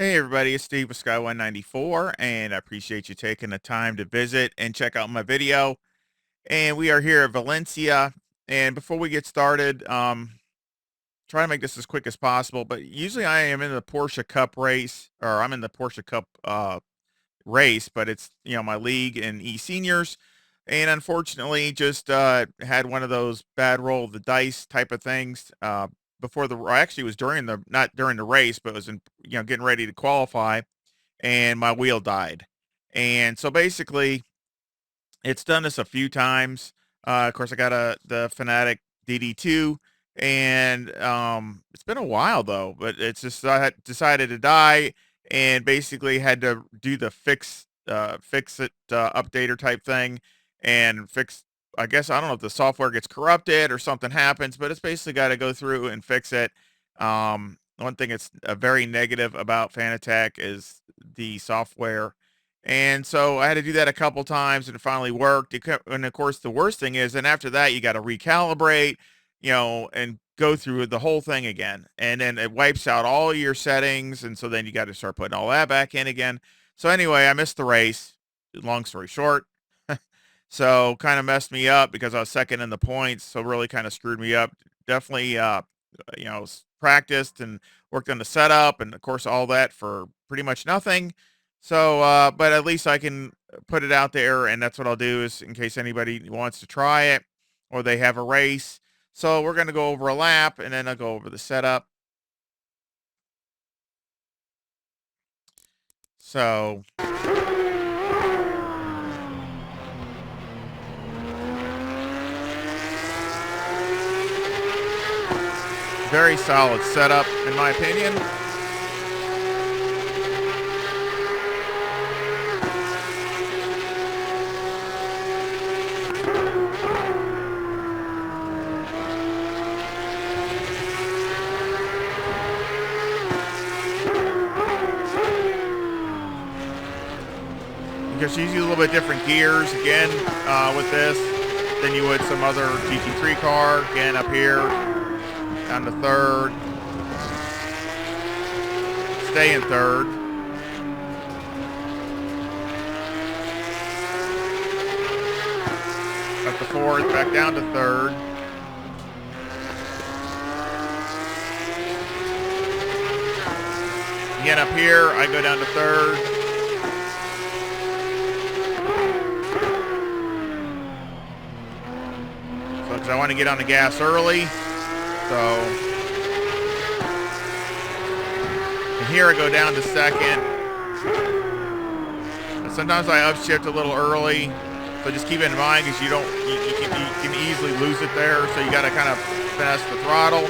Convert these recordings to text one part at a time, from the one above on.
Hey everybody, it's Steve with Sky194, and I appreciate you taking the time to visit and check out my video. And we are here at Valencia. And before we get started, try to make this as quick as possible. But usually I am in the Porsche Cup race, or I'm in the Porsche Cup race, but it's my league in e-seniors. And unfortunately, just had one of those bad roll of the dice type of things. Before the actually it was during the not during the race, but it was in getting ready to qualify, and my wheel died. And so basically, it's done this a few times. Of course, I got the Fanatic DD2, and it's been a while though. But it's just I had decided to die, and basically had to do the fix it updater type thing, and fix. I guess I don't know if the software gets corrupted or something happens, but it's basically got to go through and fix it. One thing that's very negative about Fanatec is the software, and so I had to do that a couple times, and it finally worked. And of course, the worst thing is, and after that, you got to recalibrate, and go through the whole thing again. And then it wipes out all your settings. And so then you got to start putting all that back in again. So anyway, I missed the race. Long story short. So kind of messed me up because I was second in the points. So really kind of screwed me up. Definitely, practiced and worked on the setup, and of course all that for pretty much nothing. So, but at least I can put it out there, and that's what I'll do is in case anybody wants to try it or they have a race. So we're going to go over a lap, and then I'll go over the setup. So very solid setup, in my opinion. Because you use a little bit different gears again with this than you would some other GT3 car. Again, up here, down to third. Stay in third. Up to fourth, back down to third. Again, up here, I go down to third. So, because I want to get on the gas early. So, and here I go down to second. And sometimes I upshift a little early. So just keep it in mind because you can easily lose it there. So you got to kind of finesse the throttle.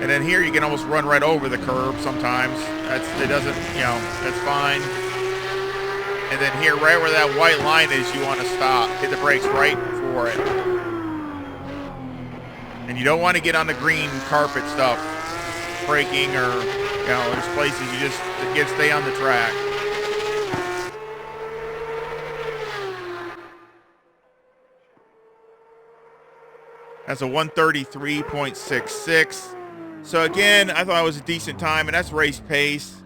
And then here you can almost run right over the curb sometimes. That's fine. And then here, right where that white line is, you want to stop. Hit the brakes right for it. And you don't want to get on the green carpet stuff, braking, or there's places you just stay on the track. That's a 133.66. So again, I thought it was a decent time, and that's race pace,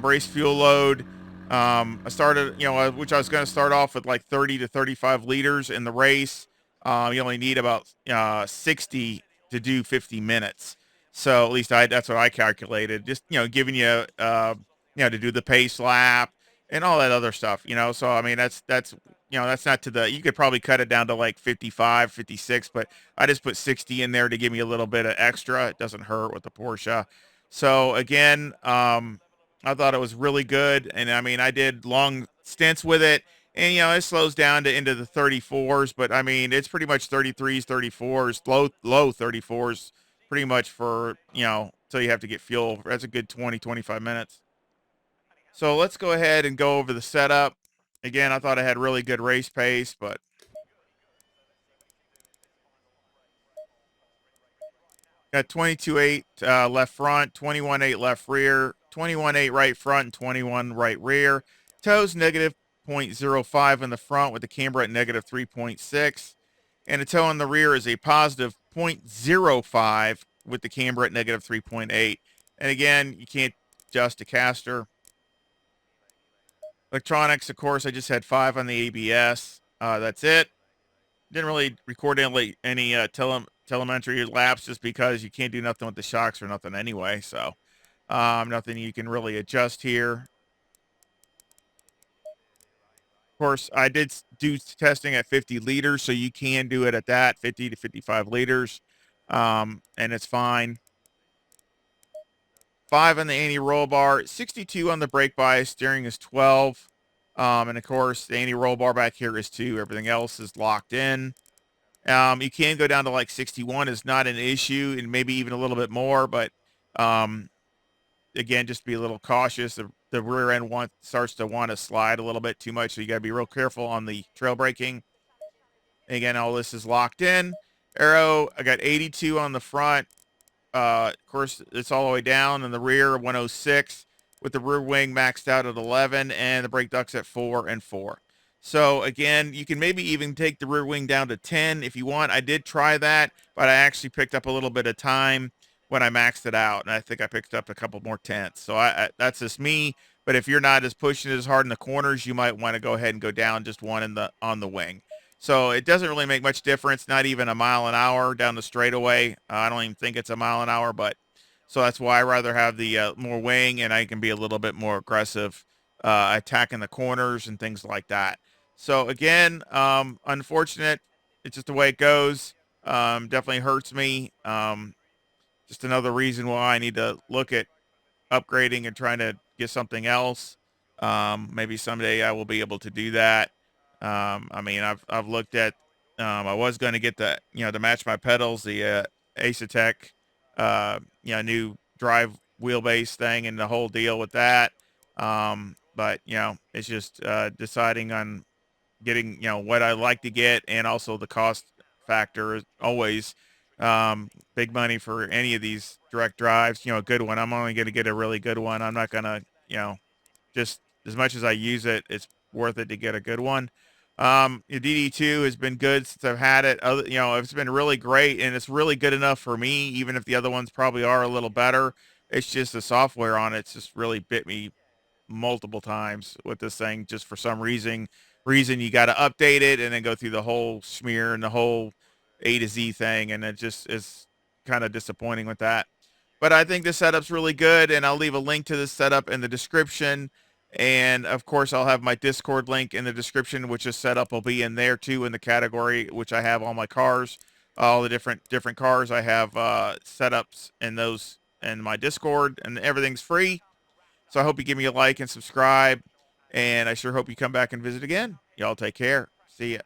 race fuel load. I started, which I was going to start off with like 30 to 35 liters in the race. You only need about 60 to do 50 minutes. So at least that's what I calculated. Just giving you to do the pace lap and all that other stuff. So I mean that's not to the. You could probably cut it down to like 55, 56, but I just put 60 in there to give me a little bit of extra. It doesn't hurt with the Porsche. So again, I thought it was really good, and I mean I did long stints with it. And it slows down to into the 34s, but I mean it's pretty much 33s, 34s, low 34s, pretty much for till you have to get fuel. That's a good 20, 25 minutes. So let's go ahead and go over the setup. Again, I thought I had really good race pace, but got 22.8 left front, 21.8 left rear, 21.8 right front, and 21 right rear. Toes negative 0.05 in the front with the camber at negative 3.6. And a toe in the rear is a positive 0.05 with the camber at negative 3.8. And again, you can't adjust a caster. Electronics, of course, I just had 5 on the ABS. That's it. Didn't really record any telemetry laps just because you can't do nothing with the shocks or nothing anyway. So nothing you can really adjust here. Of course, I did do testing at 50 liters, so you can do it at that 50 to 55 liters, and it's fine. 5 on the anti-roll bar, 62 on the brake bias. Steering is 12, and of course the anti-roll bar back here is 2. Everything else is locked in. You can go down to like 61 is not an issue, and maybe even a little bit more, but um, again, just be a little cautious. The rear end starts to want to slide a little bit too much, so you got to be real careful on the trail braking. Again, all this is locked in. Aero, I got 82 on the front. Of course, it's all the way down in the rear, 106, with the rear wing maxed out at 11 and the brake ducts at 4 and 4. So again, you can maybe even take the rear wing down to 10 if you want. I did try that, but I actually picked up a little bit of time when I maxed it out, and I think I picked up a couple more tenths. So that's just me. But if you're not as pushing it as hard in the corners, you might want to go ahead and go down just one on the wing. So it doesn't really make much difference, not even a mile an hour down the straightaway. I don't even think it's a mile an hour, but so that's why I rather have the more wing, and I can be a little bit more aggressive attacking the corners and things like that. So again, unfortunate. It's just the way it goes. Definitely hurts me. Just another reason why I need to look at upgrading and trying to get something else. Maybe someday I will be able to do that. I mean, I've looked at. I was going to get the to match my pedals, the Assetto, new drive wheelbase thing and the whole deal with that. But it's just deciding on getting what I like to get, and also the cost factor is always big money for any of these direct drives. A good one. I'm only going to get a really good one. I'm not going to just as much as I use it, it's worth it to get a good one. The DD2 has been good since I've had it. It's been really great, and it's really good enough for me, even if the other ones probably are a little better. It's just the software on it's just really bit me multiple times with this thing. Just for some reason you got to update it and then go through the whole smear and the whole A to Z thing, and it just is kind of disappointing with that. But I think the setup's really good, and I'll leave a link to this setup in the description. And of course, I'll have my Discord link in the description, which is setup will be in there too in the category which I have all my cars, all the different cars I have setups in those in my Discord, and everything's free. So I hope you give me a like and subscribe, and I sure hope you come back and visit again. Y'all take care. See ya.